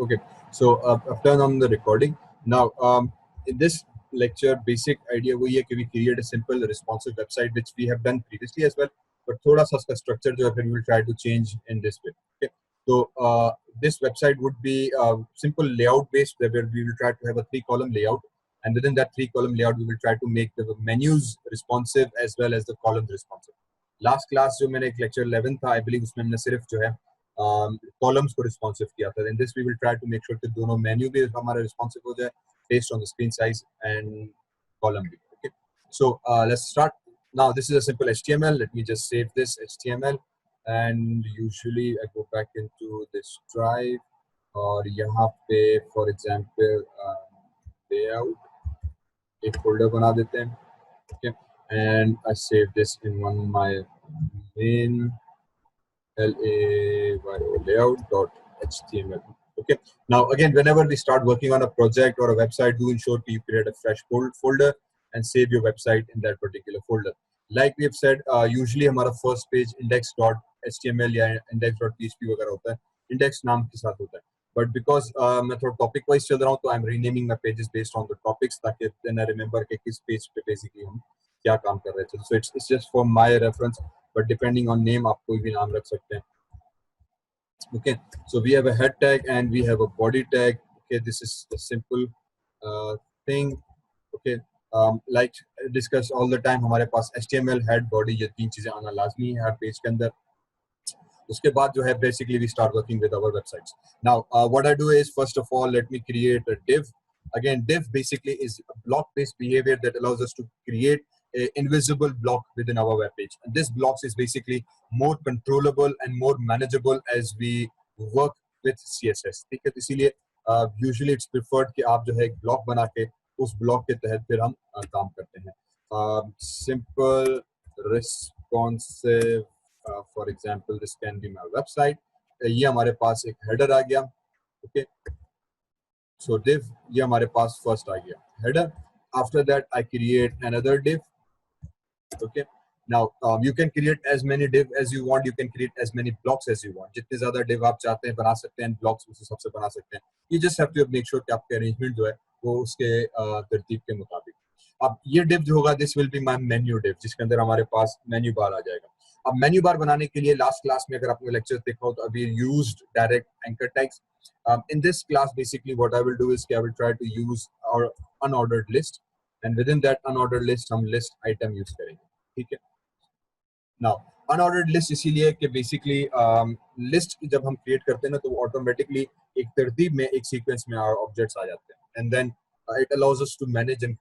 Okay, so I've turned on the recording. Now, in this lecture, basic idea वो ये कि we create a simple responsive website which we have done previously as well, but थोड़ा सा उसका structure जो है फिर we will try to change in this way. Okay, so this website would be simple layout based where we will try to have a 3-column layout, and within that 3-column layout we will try to make the menus responsive as well as the columns responsive. Last class जो मैंने एक lecture 11 था, I believe उसमें हमने सिर्फ जो है columns को रिस्पॉन्सिव किया था. In this we will try to make sure कि दोनों मेन्यू भी हमारा रिस्पॉन्सिव हो जाए based on the screen size and column भी. Okay, so let's start. Now this is a simple HTML. Let me just save this HTML, and usually I go back into this drive और यहाँ पे for example layout एक folder बना देते हैं. Okay, and I save this in one my main layout.html. Okay, now again, whenever we start working on a project or a website, do ensure you create a fresh folder and save your website in that particular folder. Like we have said, usually हमारा first page index.html या index.php वगैरह होता है, index नाम के साथ होता है. But because मैं थोड़ा topic wise चल रहा हूँ, तो I'm renaming my pages based on the topics ताकि then I remember कि किस page पे basically हम क्या काम कर रहे थे. So it's just for my reference. But depending on name, आप कोई भी नाम रख सकते हैं. Okay, so we have a head tag and we have a body tag. Okay, this is a simple thing. Okay, like discuss all the time, हमारे पास HTML head body ये तीन चीजें आना लाजमी है हर पेज के अंदर. उसके बाद जो है basically we start working with our websites. Now what I do is, first of all, let me create a div. Again, div basically is a block based behavior that allows us to create a invisible block within our web page, and this blocks is basically more controllable and more manageable as we work with CSS. ठीक है, इसीलिए usually it's preferred कि आप जो है एक block बना के उस block के तहत फिर हम काम करते हैं. Simple responsive, for example this can be my website. ये हमारे पास एक header आ गया. Okay, so div ये हमारे पास first आ गया header. After that I create another div. Okay, now you can create as many div as you want. You can create as many blocks as you want. जितने ज़्यादा div आप चाहते हैं बना सकते हैं, blocks उस हिसाब से बना सकते हैं. You just have to make sure कि आपके arrangement जो है वो उसके तरतीब के मुताबिक. अब ये div जो होगा, this will be my menu div, जिसके अंदर हमारे पास menu bar आ जाएगा. अब menu bar बनाने के लिए last class में अगर आपने lecture देखा हो तो अभी used direct anchor tags. In this class basically what I will do is I will try to use our unordered list, and within that unordered list हम list item use करेंगे. ठीक है. Now unordered list इसीलिए कि basically list जब हम create करते हैं ना तो वो automatically एक तरतीब में एक sequence में our objects आ जाते हैं, and then it allows us to manage and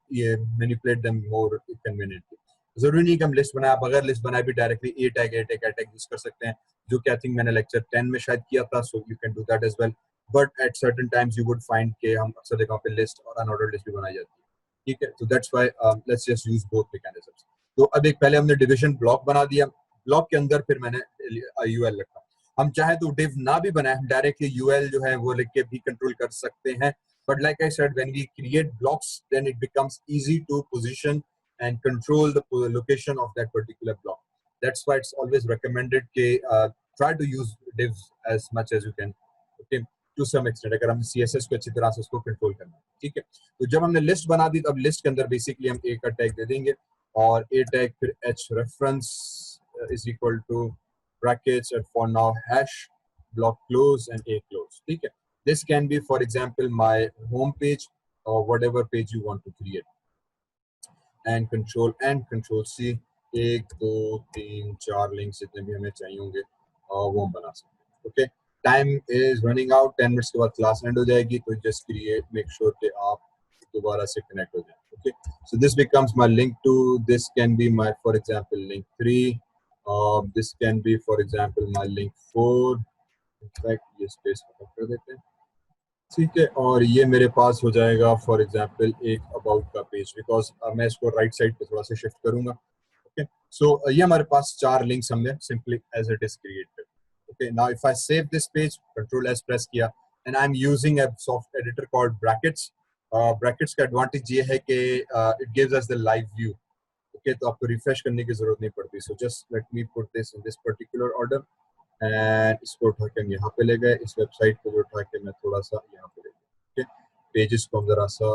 manipulate them more conveniently. जरूरी नहीं कि हम लिस्ट बनाए, बगैर लिस्ट बनाए भी डायरेक्टली ए टैग यूज कर सकते हैं, जो कि आई थिंक मैंने लेक्चर 10 में शायद किया था. So you can do that as well, but at certain times you would find के हम अक्सर जगह पे लिस्ट और अनऑर्डर्ड लिस्ट भी बनाई जाती है. ठीक है, तो that's why let's just use both mechanisms. तो अब एक पहले हमने डिवीजन ब्लॉक बना दिया, ब्लॉक के अंदर फिर मैंने यूएल रखा. हम चाहे तो डिव ना भी बनाए, हम डायरेक्टली यूएल जो है वो लिख के भी कंट्रोल कर सकते हैं. But like I said, when we create blocks then it becomes easy to position and control the location of that particular block. That's why it's always recommended कि try to use divs as much as you can. Okay, to some extent अगर हम CSS को अच्छी तरह से उसको control करना है. ठीक है, तो जब हमने लिस्ट बना दी, अब लिस्ट के अंदर बेसिकली हम a का टैग दे देंगे और a टैग फिर h reference is equal to brackets and for now hash block close and a close. ठीक है, this can be for example my home page or whatever page you want to create. And control C, 1 2 3 4 links जितने भी हमें चाहिए होंगे वो हम बना सकते हैं. Okay, time is running out. 10 minutes के बाद क्लास एंड हो जाएगी, तो जस्ट क्रिएट मेक श्योर कि आप दोबारा से कनेक्ट हो जाए. Okay, so this becomes my link 2. This can be my for example link 3. This can be for example my link 4. In fact ये स्पेस खत्म कर देते हैं. ठीक है, और ये मेरे पास हो जाएगा फॉर एग्जांपल एक अबाउट का पेज, बिकॉज मैं इसको राइट साइड पे थोड़ा सा शिफ्ट करूंगा. ओके, सो ये हमारे पास 4 लिंक्स हमने simply as it is created. Okay, now if I save this page, control S press किया, and I am using a soft editor called Brackets. Brackets का एडवांटेज ये है कि it gives us the live view. Okay, तो आपको refresh करने की जरूरत नहीं पड़ती. So just let me put this in this particular order and इसको उठा के हम यहाँ पे ले गए, इस वेबसाइट को भी उठा के मैं थोड़ा सा यहाँ पे ले गया। ठीक है, पेजेस को हम जरा सा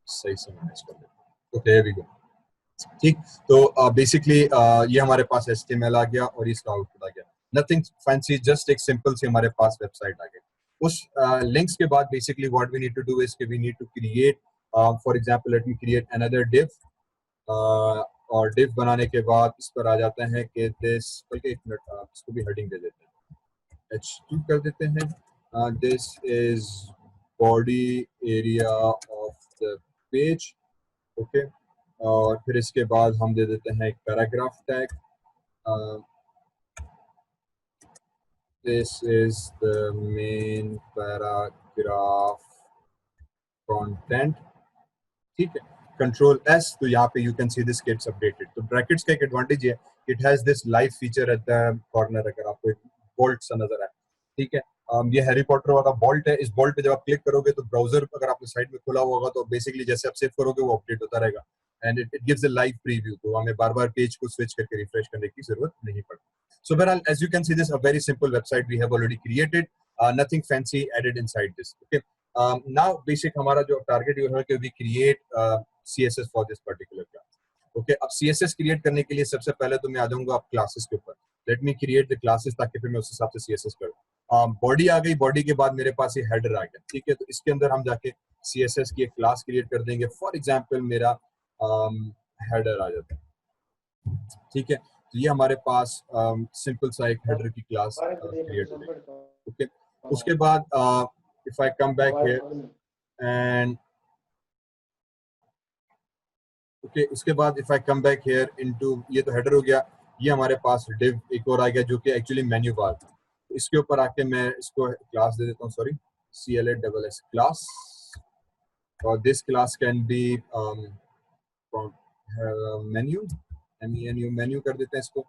सही से मैनेज कर लेते हैं। Okay, we go. ठीक, तो बेसिकली ये हमारे पास HTML आ गया और इसका आउटपुट आ गया। नथिंग फैंसी, जस्ट एक सिंपल सी हमारे पास वेबसाइट आ गई। उस लिंक्स के बाद basically what we need to do is कि we need to create, for example let me create another div, और डिव बनाने के बाद इस पर आ जाते हैं कि दिस, बल्कि एक मिनट इसको भी हेडिंग दे देते हैं, H2 कर देते हैं, this is body area of the page. Okay, और फिर इसके बाद हम दे देते हैं एक paragraph tag, this is the main paragraph content. ठीक है, कंट्रोल एस, तो यहाँ पे you can see this gets updated. तो ब्रैकेट्स का एक एडवांटेज है, it has this live feature at the corner, अगर आपको एक बोल्ट सा नजर आए। ठीक है, ये हैरी पॉटर वाला बोल्ट है, इस बोल्ट पे जब आप क्लिक करोगे तो ब्राउजर अगर आपने साइड में खुला हुआ होगा तो बेसिकली जैसे आप सेव करोगे वो अपडेट होता रहेगा, and it gives a live preview, तो हमें बार बार पेज को स्विच करके रिफ्रेश करने की जरूरत नहीं पड़ती। सो बहरहाल, as you can see this a very simple website we have already created, nothing fancy added inside this. Okay, now basic हमारा जो टारगेट ये है कि we create CSS for this particular class. ओके, अब CSS क्रिएट करने के लिए सबसे पहले तो मैं आ जाऊंगा आप क्लासेस के ऊपर। Late me create the classes, ताकि फिर मैं उस हिसाब से CSS करूँ। बॉडी आ गई, बॉडी के बाद मेरे पास ये हेडर आ गया। ठीक है, तो इसके अंदर हम जाके CSS की एक क्लास क्रिएट कर देंगे। फॉर एग्जांपल मेरा हेडर आ जाता है। ठीक है, तो ये हमारे पास सिंपल सा एक हेडर की क्लास क्रिएट हो गई। ओके, उसके बाद if I come back here and okay, उसके बाद if I come back here into, ये तो हेडर हो गया। ये हमारे पास डिव एक और आ गया जो कि एक्चुअली मेन्यू बार। तो इसके ऊपर आके मैं इसको क्लास दे देता हूँ, सॉरी, CLASS क्लास, और this class can be menu, MENU, menu कर देते हैं इसको।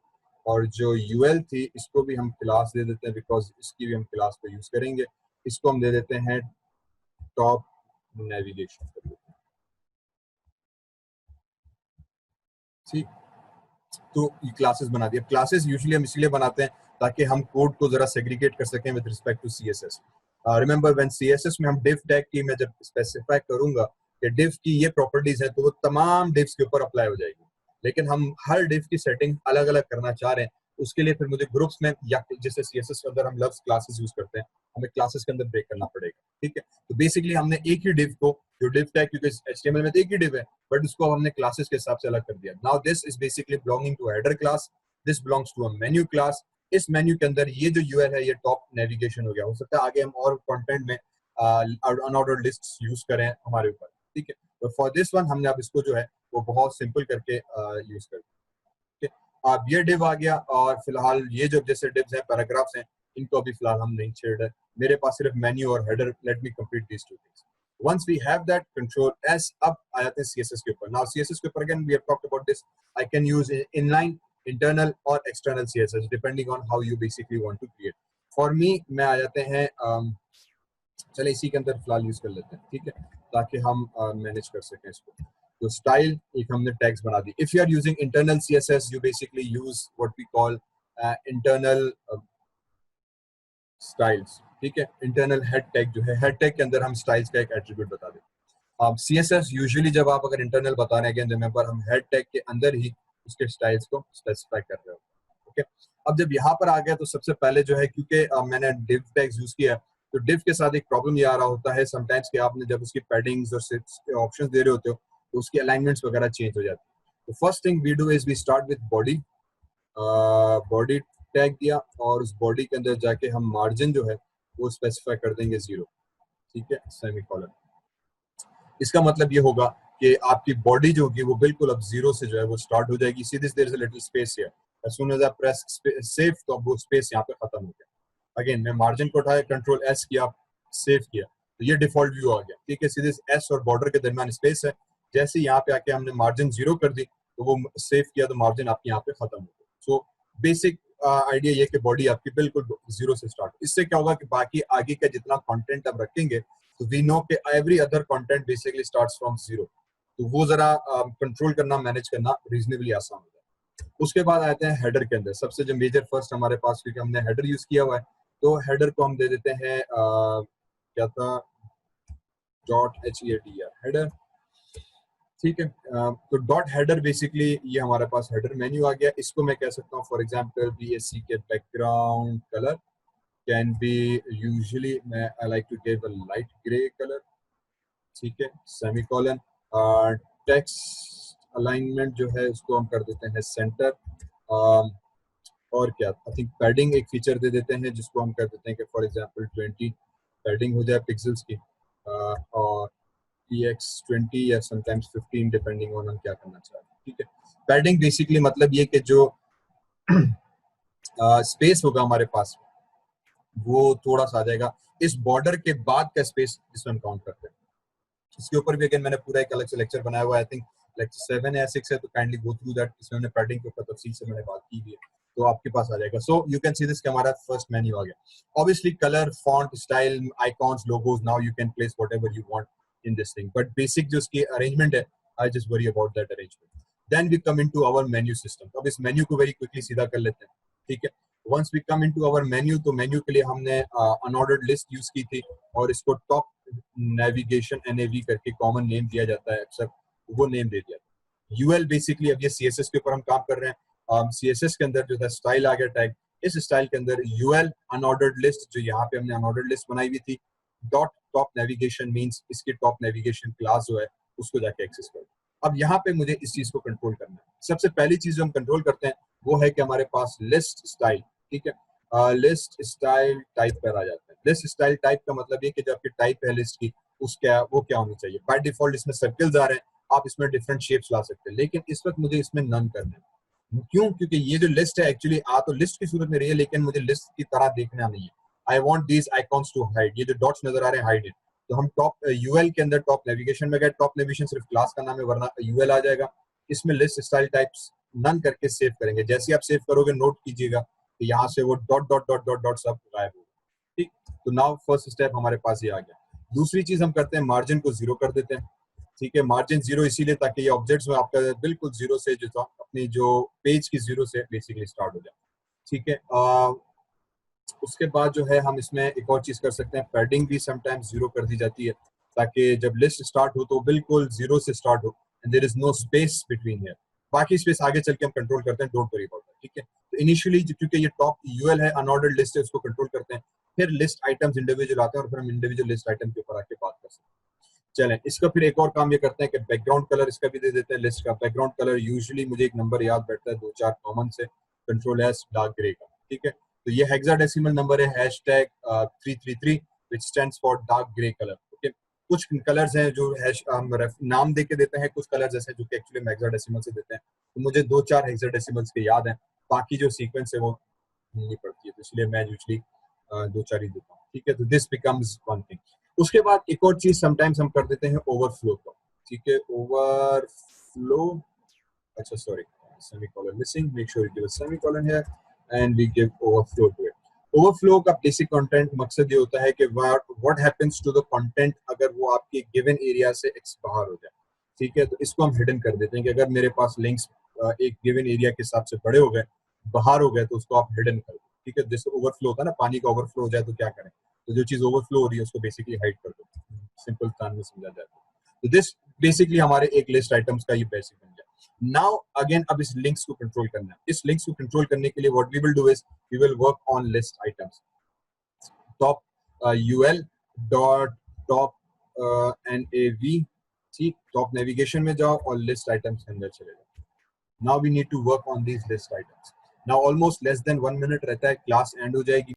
और जो UL थी इसको भी हम क्लास दे देते हैं, बिकॉज इसकी भी हम क्लास को यूज करेंगे। इसको हम दे देते हैं टॉप नेविगेशन कर देते हैं। ठीक, तो ये क्लासेस बना दिया। क्लासेस यूजुअली हम इसलिए बनाते हैं ताकि हम कोड को जरा सेग्रीगेट कर सकें with respect to CSS। Remember when CSS में हम div टैग की मैं जब स्पेसिफाई करूंगा कि div की ये प्रॉपर्टीज है तो वो तमाम divs के ऊपर अप्लाई हो जाएगी। लेकिन हम हर div की सेटिंग अलग अलग करना चाह रहे हैं, उसके लिए फिर मुझे ग्रुप्स में, या जैसे CSS के अंदर हम लफ्ज क्लासेस यूज करते हैं, हमें क्लासेस के अंदर ब्रेक करना पड़ेगा। ठीक है, तो बेसिकली हमने एक ही div को, जो div टैग, क्योंकि HTML में तो एक ही div है, बट उसको हमने क्लासेस के हिसाब से अलग कर दिया। Now this is basically belonging to header class, this belongs to a menu class. इस मेन्यू के अंदर ये जो UL है ये टॉप नेविगेशन हो गया। हो सकता है आगे हम और कंटेंट में अनऑर्डर्ड लिस्ट्स यूज करें हमारे ऊपर। ठीक है, तो फॉर दिस वन हमने अब इसको जो है वो बहुत सिंपल करके यूज कर दिया। अब ये डिव आ गया, और फिलहाल ये जो जैसे डिव्स हैं, पैराग्राफ्स हैं, इनको अभी फिलहाल हम नहीं छेड़ रहे। मेरे पास सिर्फ मेन्यू और header. Let me complete these two things. Once we have that, control S, अब आ जाते हैं CSS के ऊपर। Now CSS के ऊपर again we have talked about this. I can use inline, internal और external CSS depending on how you basically want to create. For me, मैं आ जाते हैं चले इसी के अंदर फिलहाल यूज कर लेते हैं। ठीक है, ताकि हम मैनेज कर सकें इसको। तो स्टाइल एक हमने टैग्स बना दी। If you are using internal CSS, you basically use what we call internal styles। ठीक है, इंटरनल हेड टैग जो है, हेड टैग के अंदर हम स्टाइल्स का एक एट्रीब्यूट बता दें। CSS यूजुअली जब आप अगर इंटरनल बता रहे हैं, रिमेंबर हम हेड टैग के अंदर ही उसके स्टाइल्स को स्पेसिफाई कर रहे हो। ओके, अब जब यहाँ पर आ गया तो सबसे पहले जो है, क्योंकि मैंने div टैग्स यूज किया, तो div के साथ एक प्रॉब्लम ये आ रहा होता है समटाइम्स कि आपने जब उसकी पैडिंग्स और ऑप्शंस दे रहे होते हो तो उसकी अलाइनमेंट्स वगैरह चेंज हो जाती है। तो first thing we do is we start with body. Body tag दिया, और उस बॉडी के अंदर जाके हम मार्जिन जो है वो स्पेसिफाई कर देंगे 0। ठीक है, सेमीकोलन। इसका मतलब ये होगा कि आपकी बॉडी जो होगी वो बिल्कुल अब 0 से जो है वो स्टार्ट हो जाएगी। See this, there is a little space here, as soon as I press save, तो अब वो स्पेस यहाँ पे खत्म हो गया। अगेन मैं मार्जिन को उठाया, कंट्रोल S किया, सेव किया, तो ये डिफॉल्ट व्यू आ गया। ठीक है, सीधे S और बॉर्डर के दरमियान स्पेस है। जैसे यहाँ पे आके हमने मार्जिन 0 कर दी तो वो सेव किया तो मार्जिन आपके यहाँ पे खत्म हो गया। सो बेसिक आइडिया ये कि बॉडी आपकी बिल्कुल 0 से स्टार्ट। इससे क्या होगा कि बाकी आगे का जितना कंटेंट आप रखेंगे तो वी नो कि every other content basically starts from 0, तो वो जरा कंट्रोल करना, मैनेज करना रीजनेबली आसान होगा। उसके बाद आते हैं हेडर के अंदर। सबसे जो मेजर फर्स्ट हमारे पास, क्योंकि हमने हेडर यूज किया हुआ है, तो हेडर को हम दे देते हैं क्या था, .hat हेडर। ठीक है, तो डॉट हेडर बेसिकली ये हमारे पास हेडर मेन्यू आ गया। इसको मैं कह सकता हूँ फॉर एग्जांपल BSC के background colour can be usually, मैं I like to give a light grey colour. ठीक है, सेमीकोलन। टेक्स्ट अलाइनमेंट जो है उसको हम कर देते हैं सेंटर। और क्या, आई थिंक पैडिंग एक फीचर दे देते हैं जिसको हम कर देते हैं कि फॉर एग्जांपल 20 पैडिंग हो जाए पिक्सल्स की, और EX20 या समटाइम्स 15 डिपेंडिंग ऑन हम क्या करना चाहते हैं। ठीक है, पैडिंग बेसिकली मतलब ये कि जो स्पेस होगा हमारे पास वो थोड़ा सा आ जाएगा इस बॉर्डर के बाद का स्पेस जिसमें हम काउंट करते हैं। इसके ऊपर भी अगेन मैंने पूरा एक अलग से लेक्चर बनाया हुआ है, आई थिंक लेक्चर 7 या 6 है, तो काइंडली गो थ्रू दैट। इसमें हमने पैडिंग के ऊपर तफसील से मैंने बात की हुई है, तो आपके पास आ जाएगा। So you can see this, हमारा फर्स्ट मेन्यू आ गया। Obviously colour, font, style, icons, logos, now you can place whatever you want in this thing, but basic जो उसकी अरेंजमेंट है, I just worry about that arrangement. Then we come into our menu system. अब इस menu को very quickly सीधा कर लेते हैं। ठीक है, once we come into our menu, तो मेन्यू के लिए हमने अनऑर्डर्ड लिस्ट यूज की थी, और इसको टॉप नेविगेशन NAV करके कॉमन नेम दिया जाता है अक्सर, वो नेम दे दिया। UL बेसिकली, अब ये CSS के ऊपर हम काम कर रहे हैं। CSS के अंदर जो है स्टाइल आ गया टैग, इस स्टाइल के अंदर UL अनऑर्डर्ड लिस्ट, जो यहाँ पे हमने अनऑर्डर्ड लिस्ट बनाई हुई थी, डॉट टॉप नेविगेशन मींस इसके टॉप नेविगेशन क्लास जो है उसको जाके एक्सेस करो। अब यहाँ पे मुझे इस चीज को कंट्रोल करना है। सबसे पहली चीज जो हम कंट्रोल करते हैं वो है कि हमारे पास लिस्ट स्टाइल। ठीक है, लिस्ट स्टाइल टाइप पर आ जाता है। लिस्ट स्टाइल टाइप का मतलब ये कि जो आपकी टाइप है लिस्ट की उसका वो क्या होनी चाहिए। बाय डिफॉल्ट इसमें सर्कल्स आ रहे हैं, आप इसमें डिफरेंट शेप्स ला सकते हैं, लेकिन इस वक्त मुझे इसमें नन करना है। क्यों? क्योंकि ये जो लिस्ट है एक्चुअली आ तो लिस्ट की सूरत में रही है, लेकिन मुझे लिस्ट की तरह देखना नहीं है। I want these icons to hide, ये जो डॉट्स नजर आ रहे हैं हाइड इट। तो हम टॉप UL के अंदर टॉप नेविगेशन में गए, टॉप नेविगेशन सिर्फ क्लास का नाम है, वरना UL आ जाएगा। इसमें लिस्ट स्टाइल टाइप्स नन करके सेव करेंगे। जैसे ही आप सेव करोगे नोट कीजिएगा तो यहाँ से वो dot dot dot dot dot सब गायब होगा। ठीक, तो नाउ फर्स्ट स्टेप हमारे पास ये आ गया। दूसरी चीज हम करते हैं, मार्जिन को 0 कर देते हैं। ठीक है, मार्जिन 0 इसीलिए ताकि ये ऑब्जेक्ट्स में आपका बिल्कुल 0 से जो अपनी जो पेज की 0 से बेसिकली स्टार्ट हो जाए। ठीक है, उसके बाद जो है हम इसमें एक और चीज कर सकते हैं, पैडिंग भी समटाइम्स 0 कर दी जाती है ताकि जब लिस्ट स्टार्ट हो तो बिल्कुल 0 से स्टार्ट हो and there is no space between here. बाकी स्पेस आगे चल के हम कंट्रोल करते हैं, डोंट वरी अबाउट दैट। ठीक है, तो इनिशियली क्योंकि ये टॉप UL है, अनऑर्डर्ड लिस्ट है, उसको कंट्रोल करते हैं, फिर लिस्ट आइटम्स इंडिविजुअल आते हैं और फिर हम इंडिविजुअल लिस्ट आइटम के ऊपर आके बात कर सकते हैं। चलें, इसका फिर एक और काम ये करते हैं कि बैकग्राउंड कलर इसका भी दे देते हैं। लिस्ट का बैकग्राउंड कलर यूजुअली मुझे एक नंबर याद बैठता है 2-4 कॉमन से, कंट्रोल S डार्क ग्रे का। ठीक है, तो ये हेक्साडेसिमल नंबर है #333 which stands for dark grey colour. Okay, कुछ कलर्स हैं जो हम नाम दे के देते हैं, कुछ कलर्स ऐसे जो कि एक्चुअली हेक्साडेसिमल से देते हैं। तो मुझे 2-4 हेक्साडेसिमल्स के याद हैं, बाकी जो सीक्वेंस है वो नहीं पड़ती है, तो इसलिए मैं यूजुअली 2-4 ही देता हूँ। ठीक है, तो दिस बिकम्स वन थिंग। उसके बाद एक और चीज समटाइम्स हम कर देते हैं ओवरफ्लो को। ठीक है, ओवरफ्लो, अच्छा sorry, semicolon missing, make sure you give a semicolon here and we give overflow to it. Overflow का बेसिक कंटेंट मकसद ये होता है कि what happens to the content अगर वो आपके गिवन एरिया से बाहर हो जाए। ठीक है, तो इसको हम हिडन कर देते हैं कि अगर मेरे पास लिंक्स एक गिवन एरिया के हिसाब से बड़े हो गए, बाहर हो गए, तो उसको आप हिडन कर दो। ठीक है, जैसे ओवरफ्लो होता है ना, पानी का ओवरफ्लो हो जाए तो क्या करें, तो जो चीज ओवरफ्लो हो रही है उसको बेसिकली हाइड कर दो। सिंपल टर्म में समझा जाता है। तो दिस बेसिकली हमारे एक लिस्ट आइटम्स का ये बेसिक बन गया। नाउ अगेन अब इस लिंक्स को कंट्रोल करना है। इस लिंक्स को कंट्रोल करने के लिए what we will do is we will work on list items. Top UL dot top NAV। ठीक, टॉप नेविगेशन में जाओ और लिस्ट आइटम्स के अंदर चले जाओ। Now we need to work on these list items. Now almost less than 1 minute रहता है, क्लास एंड हो जाएगी,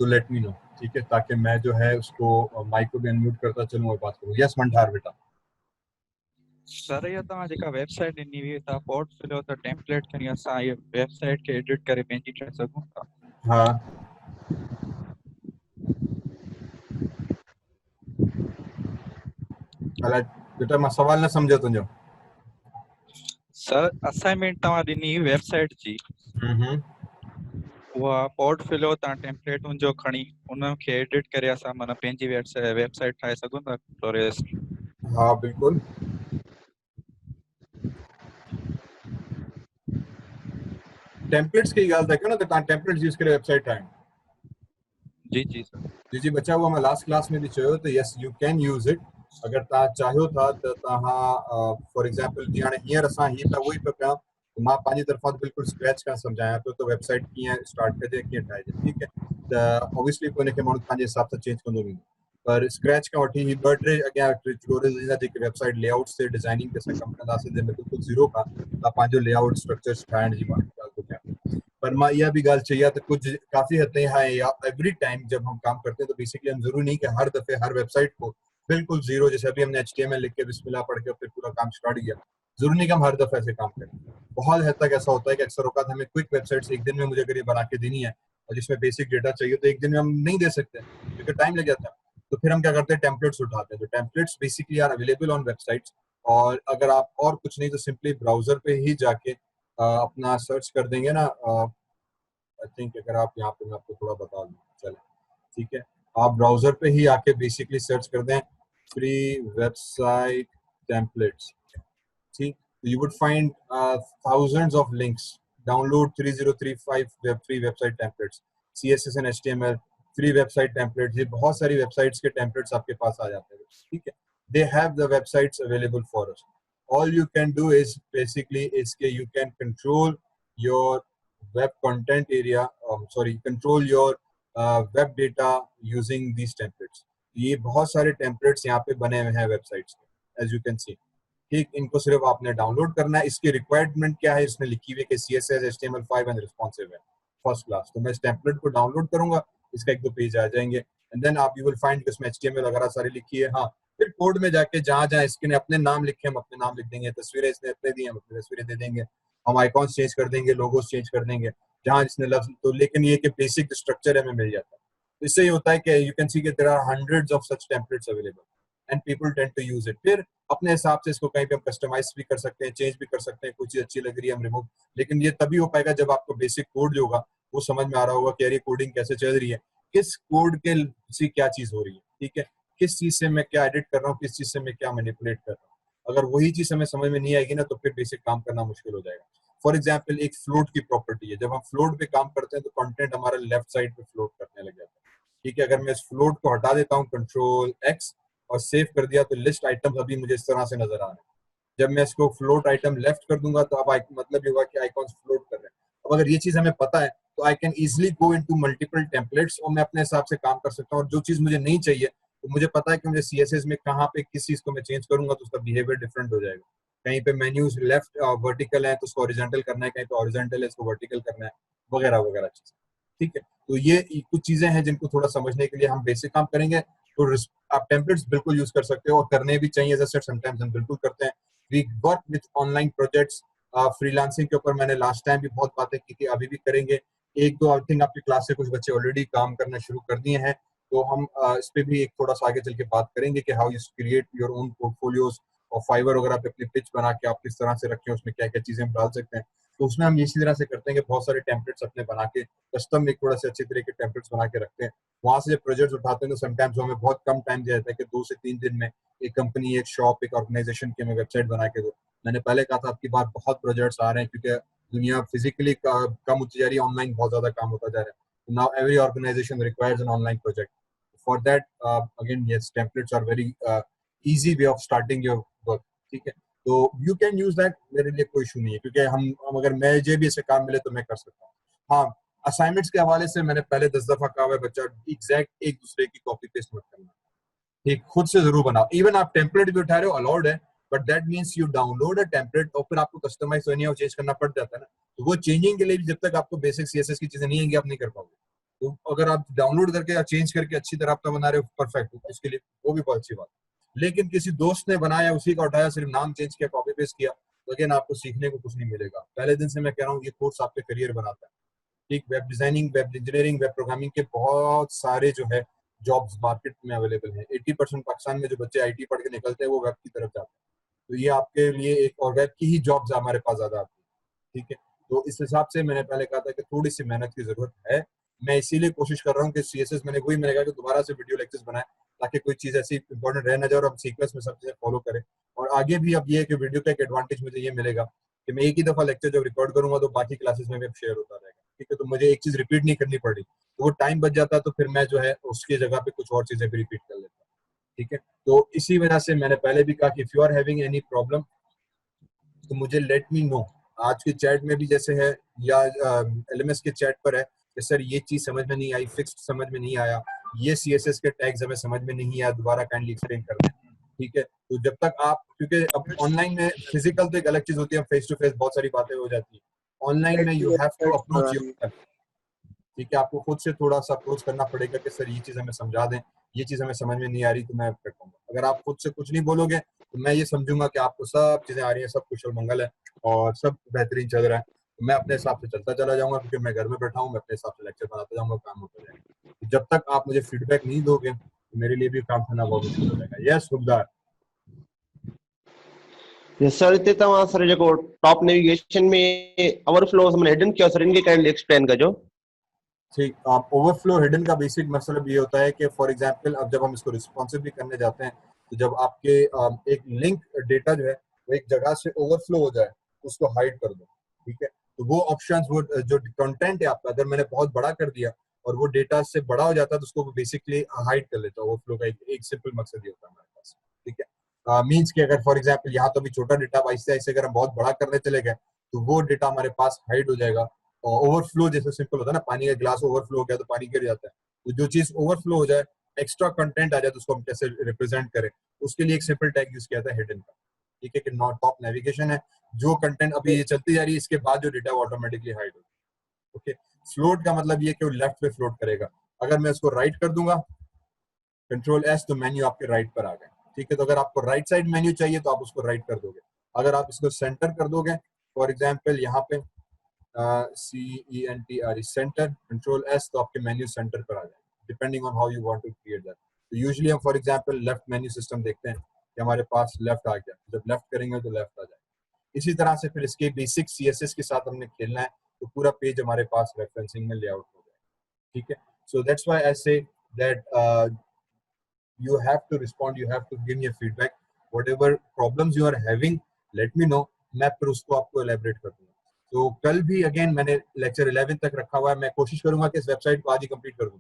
तो लेट मी नो। ठीक है, ताकि मैं जो है उसको माइक को भी अनम्यूट करता चलूं और बात करूं। यस मंठार बेटा। सर ये तव्हां जेका वेबसाइट ॾिनी हुई तव्हां पोर्टफोलियो त टेम्पलेट खणी असां इहे वेबसाइट खे एडिट करे पंहिंजी ठाहे सघूं था। हाँ, अलाए बेटा मां सवाल न सम्झो तुंहिंजो। सर असाइनमेंट तव्हां ॾिनी हुई वेबसाइट जी, उहा पोर्टफोलियो तव्हां टेम्पलेट हुनजो खणी उनखे एडिट करे असां माना पंहिंजी वेबसाइट ठाहे सघूं था फ्लोरेस्ट। हाँ बिल्कुल। टेम्पलेट्स की गाल तक ना तो टेम्पलेट्स यूज करे वेबसाइट ठाहिण जी जी सर। जी बचा हुआ मैं लास्ट क्लास में भी चयो तो yes you can use it अगर तव्हां चाहियो था त तव्हां फॉर एग्जांपल जी हाणे हींअर असां ही पिया उहो ई पिया कयूं त मां पंहिंजी तरफ़ां बिल्कुलु स्क्रैच खां सम्झायां पियो त वेबसाइट कीअं स्टार्ट कजे कीअं ठाहिजे ठीकु है त ऑब्वियसली पोइ हिनखे माण्हू पंहिंजे हिसाब सां चेंज कंदो वेंदो पर स्क्रैच खां वठी ही ॿ टे अॻियां ट्यूटोरियल ईंदा जेके वेबसाइट लेआउट्स ते डिज़ाइनिंग ते असां कमु कंदासीं जंहिंमें बिल्कुलु ज़ीरो खां तव्हां पंहिंजो लेआउट स्ट्रक्चर्स ठाहिण जी मां ॻाल्हि थो कयां पर मां इहा भी ॻाल्हि चई आहे त कुछ काफ़ी हद तक है या एवरी टाइम जब हम काम करते हैं तो बेसिकली हम जरूरी नहीं कि हर दफे हर वेबसाइट को बिल्कुल जीरो जैसे अभी हमने HTML लिख के बिस्मिल्लाह पढ़ के फिर पूरा काम स्टार्ट किया जरूरी नहीं कि हम हर दफे ऐसे काम करें बहुत हद तक ऐसा होता है कि अक्सर औकात हमें क्विक वेबसाइट्स एक दिन में मुझे अगर ये बना के देनी है और जिसमें बेसिक डेटा चाहिए तो एक दिन में हम नहीं दे सकते क्योंकि टाइम लग जाता है तो फिर हम क्या करते हैं टेम्पलेट्स उठाते हैं तो templates basically are available on websites और अगर आप और कुछ नहीं तो सिंपली ब्राउजर पे ही जाके अपना सर्च कर देंगे ना आई थिंक अगर आप यहाँ पे मैं आपको थोड़ा बता दूँ चले ठीक है आप ब्राउजर पे ही आके बेसिकली सर्च कर दें फ्री वेबसाइट टेम्पलेट्स ठीक you would find thousands of links download 3035 free website templates CSS and HTML free website templates ये बहुत सारी वेबसाइट्स के टेम्पलेट्स आपके पास आ जाते हैं ठीक है they have the websites available for us all you can do is basically is कि you can control your web content area sorry control your web data using these templates ये बहुत सारे टेम्पलेट्स यहाँ पे बने हुए हैं वेबसाइट्स के as you can see ठीक इनको सिर्फ आपने डाउनलोड करना है इसकी रिक्वायरमेंट क्या है इसमें लिखी हुई है कि CSS HTML5 एंड रिस्पॉन्सिव है फर्स्ट क्लास तो मैं इस टेम्पलेट को डाउनलोड करूंगा इसका एक दो पेज आ जाएंगे एंड देन आप यू विल फाइंड इसमें HTML वगैरह सारी लिखी है हाँ फिर कोड में जाके जहां जहां इसके अपने नाम लिखे हम अपने नाम लिख देंगे तस्वीरें इसने अपने दी हम अपनी तस्वीरें दे देंगे हम आइकॉन्स चेंज कर देंगे लोगोस चेंज कर देंगे जहां जिसने लफ्ज तो लेकिन ये कि बेसिक स्ट्रक्चर हमें मिल जाता है तो इससे ये होता है कि यू कैन सी कि there are hundreds of such templates available and people tend to use it फिर अपने हिसाब से इसको कहीं पे हम कस्टमाइज भी कर सकते हैं चेंज भी कर सकते हैं कुछ चीज अच्छी लग रही है हम रिमूव लेकिन ये तभी हो पाएगा जब आपको बेसिक कोड जो होगा वो समझ में आ रहा होगा कि यार ये कोडिंग कैसे चल रही है किस कोड के से क्या चीज हो रही है ठीक है किस चीज से मैं क्या एडिट कर रहा हूँ किस चीज से मैं क्या मैनिपुलेट कर रहा हूँ अगर वही चीज हमें समझ में नहीं आएगी ना तो फिर बेसिक काम करना मुश्किल हो जाएगा फॉर एग्जाम्पल एक फ्लोट की प्रॉपर्टी है जब हम फ्लोट पे काम करते हैं तो कंटेंट हमारा लेफ्ट साइड पे फ्लोट करने लग जाता है ठीक है अगर मैं इस फ्लोट को हटा देता हूँ Ctrl+X और सेव कर दिया तो लिस्ट आइटम्स अभी मुझे इस तरह से नजर आ रहे हैं जब मैं इसको फ्लोट आइटम लेफ्ट कर दूंगा तो अब मतलब ये होगा कि आइकॉन्स फ्लोट कर रहे हैं अब अगर ये चीज हमें पता है तो I can easily go into multiple templates और मैं अपने हिसाब से काम कर सकता हूँ और जो चीज मुझे नहीं चाहिए तो मुझे पता है कि मुझे CSS में कहाँ पे किस चीज को मैं चेंज करूंगा तो उसका बिहेवियर डिफरेंट हो जाएगा कहीं पे मेन्यूज लेफ्ट वर्टिकल है तो उसको हॉरिजॉन्टल करना है कहीं पे हॉरिजॉन्टल है इसको वर्टिकल करना है वगैरह वगैरह चीज ठीक है तो ये कुछ चीजें हैं जिनको थोड़ा समझने के लिए हम बेसिक काम करेंगे तो आप टेम्पलेट्स बिल्कुल यूज कर सकते हो और करने भी चाहिए जैसे समटाइम्स हम बिल्कुल करते हैं we work with online projects freelancing के ऊपर मैंने लास्ट टाइम भी बहुत बातें की थी अभी भी करेंगे एक दो आई थिंक आपकी क्लास से कुछ बच्चे ऑलरेडी काम करना शुरू कर दिए हैं तो हम इस पे भी एक थोड़ा सा आगे चल के बात करेंगे कि how you create your own portfolios और फाइवर वगैरह पे अपनी पिच बना के आप किस तरह से रखें उसमें क्या क्या चीजें हम डाल सकते हैं तो उसमें हम इसी तरह से करते हैं कि बहुत सारे टेम्पलेट्स अपने बना के कस्टम एक थोड़ा से अच्छे तरह के टेम्पलेट्स बना के रखते हैं वहां से जब प्रोजेक्ट्स उठाते हैं तो समटाइम्स हमें बहुत कम टाइम दिया जाता है कि 2 से 3 दिन में एक कंपनी एक शॉप एक ऑर्गेनाइजेशन की हमें वेबसाइट बना के दो मैंने पहले कहा था आपकी बार बहुत प्रोजेक्ट्स आ रहे हैं क्योंकि दुनिया फिजिकली कम होती जा रही है ऑनलाइन बहुत ज्यादा काम होता जा रहा है now every organisation requires an online project for that again yes templates are very easy way of starting your work ठीक है तो यू कैन यूज दैट मेरे लिए कोई इशू नहीं है क्योंकि हम अगर मुझे भी ऐसे काम मिले तो मैं कर सकता हूँ हाँ असाइनमेंट्स के हवाले से मैंने पहले 10 दफा कहा हुआ है बच्चा एग्जैक्ट एक दूसरे की कॉपी पेस्ट मत करना ठीक खुद से जरूर बनाओ इवन आप टेम्पलेट भी उठा रहे हो अलाउड है but that means you download a template और फिर आपको कस्टमाइज होनी है और चेंज करना पड़ जाता है ना तो वो चेंजिंग के लिए भी जब तक आपको बेसिक CSS की चीजें नहीं आएंगी आप नहीं कर पाओगे तो अगर आप डाउनलोड करके या चेंज करके अच्छी तरह अपना बना रहे हो परफेक्ट इसके लिए वो भी बहुत अच्छी बात लेकिन किसी दोस्त ने बनाया उसी का उठाया सिर्फ नाम चेंज किया कॉपी पेस्ट किया तो अगेन आपको सीखने को कुछ नहीं मिलेगा पहले दिन से मैं कह रहा हूँ ये कोर्स आपके करियर बनाता है ठीक web designing web engineering web programming के बहुत सारे जो है जॉब्स मार्केट में अवेलेबल हैं 80% पाकिस्तान में जो बच्चे IT पढ़ के निकलते हैं वो वेब की तरफ जाते हैं तो ये आपके लिए एक और वेब की ही जॉब्स हमारे पास ज्यादा आती है ठीक है तो इस हिसाब से मैंने पहले कहा था कि थोड़ी सी मेहनत की जरूरत है मैं इसीलिए कोशिश कर रहा हूँ कि CSS मैंने कहा कि दोबारा से वीडियो लेक्चर्स बनाए ताकि कोई चीज ऐसी इंपॉर्टेंट रह ना जाए और हम सीक्वेंस में सब चीजें फॉलो करें और आगे भी अब ये है कि वीडियो का एक एडवांटेज मुझे ये मिलेगा कि मैं एक ही दफा लेक्चर जब रिकॉर्ड करूंगा तो बाकी क्लासेस में भी अब शेयर होता रहेगा, ठीक है। तो मुझे एक चीज रिपीट नहीं करनी पड़ी, तो वो टाइम बच जाता, तो फिर मैं जो है उसकी जगह पे कुछ और चीजें भी रिपीट कर लेता, ठीक है। तो इसी वजह से मैंने पहले भी कहा कि if you are having any problem तो मुझे लेट मी नो। आज के चैट में भी जैसे है, या एलएमएस के चैट पर है कि सर ये चीज समझ में नहीं आई, फिक्स्ड समझ में नहीं आया, ये सीएसएस के टैग्स हमें समझ में नहीं आया, दोबारा काइंडली एक्सप्लेन कर दें, ठीक है। तो जब तक आप, क्योंकि अब ऑनलाइन में फिजिकल तो एक अलग चीज होती है, फेस टू फेस बहुत सारी बातें हो जाती है, ऑनलाइन में you have to approach your, ठीक है। आपको खुद से थोड़ा सा अप्रोच करना पड़ेगा कि सर ये चीज हमें समझा दें, ये चीज हमें समझ में नहीं आ रही, तो मैं कर पाऊंगा। अगर आप खुद से कुछ नहीं बोलोगे तो मैं ये समझूंगा कि आपको सब चीजें आ रही हैं, सब कुशल मंगल है और सब बेहतरीन चल रहा है, तो मैं अपने हिसाब से चलता चला जाऊंगा, क्योंकि मैं घर में बैठा हूँ, मैं अपने हिसाब से लेक्चर बनाता जाऊंगा, काम होता जाएगा। तो जब तक आप मुझे फीडबैक नहीं दोगे तो मेरे लिए भी काम करना बहुत मुश्किल हो जाएगा। यस हुबदार। सर हिते तव्हां सर जेको टॉप नेविगेशन में ओवरफ्लो हमने हिडन किया सर, इनके काइंडली एक्सप्लेन कजो। ठीक, ओवरफ्लो हिडन का बेसिक मतलब ये होता है कि फॉर एग्जांपल अब जब हम इसको रिस्पॉन्सिव भी करने जाते हैं, तो जब आपके एक लिंक डेटा जो है वो एक जगह से ओवरफ्लो हो जाए, उसको हाइड कर दो, ठीक है। तो वो ऑप्शंस, वो जो कंटेंट है आपका, अगर मैंने बहुत बड़ा कर दिया और वो डेटा से बड़ा हो जाता है, तो उसको बेसिकली हाइड कर लेता है। ओवरफ्लो का एक सिंपल मकसद ये होता है हमारे पास, ठीक है। मीन्स कि अगर फॉर एग्जाम्पल यहाँ तो अभी छोटा डेटा, आहिस्ते आहिस्ते अगर हम बहुत बड़ा करने चले गए तो वो डेटा हमारे पास हाइड हो जाएगा। और ओवरफ्लो जैसे सिंपल होता है ना, पानी का गिलास ओवरफ्लो हो गया तो पानी गिर जाता है, तो जो चीज ओवरफ्लो हो जाए, एक्स्ट्रा कंटेंट आ जाए, तो उसको हम कैसे रिप्रेजेंट करें, उसके लिए एक सिंपल टैग यूज किया था हिडन का, ठीक है। कि नॉट टॉप नेविगेशन है, जो कंटेंट अभी ये चलती जा रही है इसके बाद जो डेटा वो ऑटोमेटिकली हाइड हो, ओके। फ्लोट का मतलब ये कि वो लेफ्ट पे फ्लोट करेगा। अगर मैं उसको राइट कर दूंगा कंट्रोल एस, तो मेन्यू आपके राइट पर आ गए, ठीक है। तो अगर आपको राइट साइड मेन्यू चाहिए तो आप उसको राइट कर दोगे। अगर आप इसको सेंटर कर दोगे, फॉर एग्जाम्पल यहाँ पे CENTR सेंटर, कंट्रोल एस, तो आपके मेन्यू सेंटर पर आ जाए, depending on how you want to create that. तो यूजुअली हम for example left menu system देखते हैं कि हमारे पास लेफ्ट आ गया, जब लेफ्ट करेंगे तो लेफ्ट आ जाए। इसी तरह से फिर इसके बेसिक CSS के साथ हमने खेलना है, तो पूरा पेज हमारे पास रेफरेंसिंग में लेआउट हो जाए, ठीक है। So that's why I say that you have to respond, you have to give me a feedback, whatever problems you are having, let me know, मैं फिर उसको आपको elaborate कर दूंगा। तो कल भी अगेन मैंने लेक्चर 11 तक रखा हुआ है, मैं कोशिश करूंगा कि इस वेबसाइट को आज ही कंप्लीट कर दूं,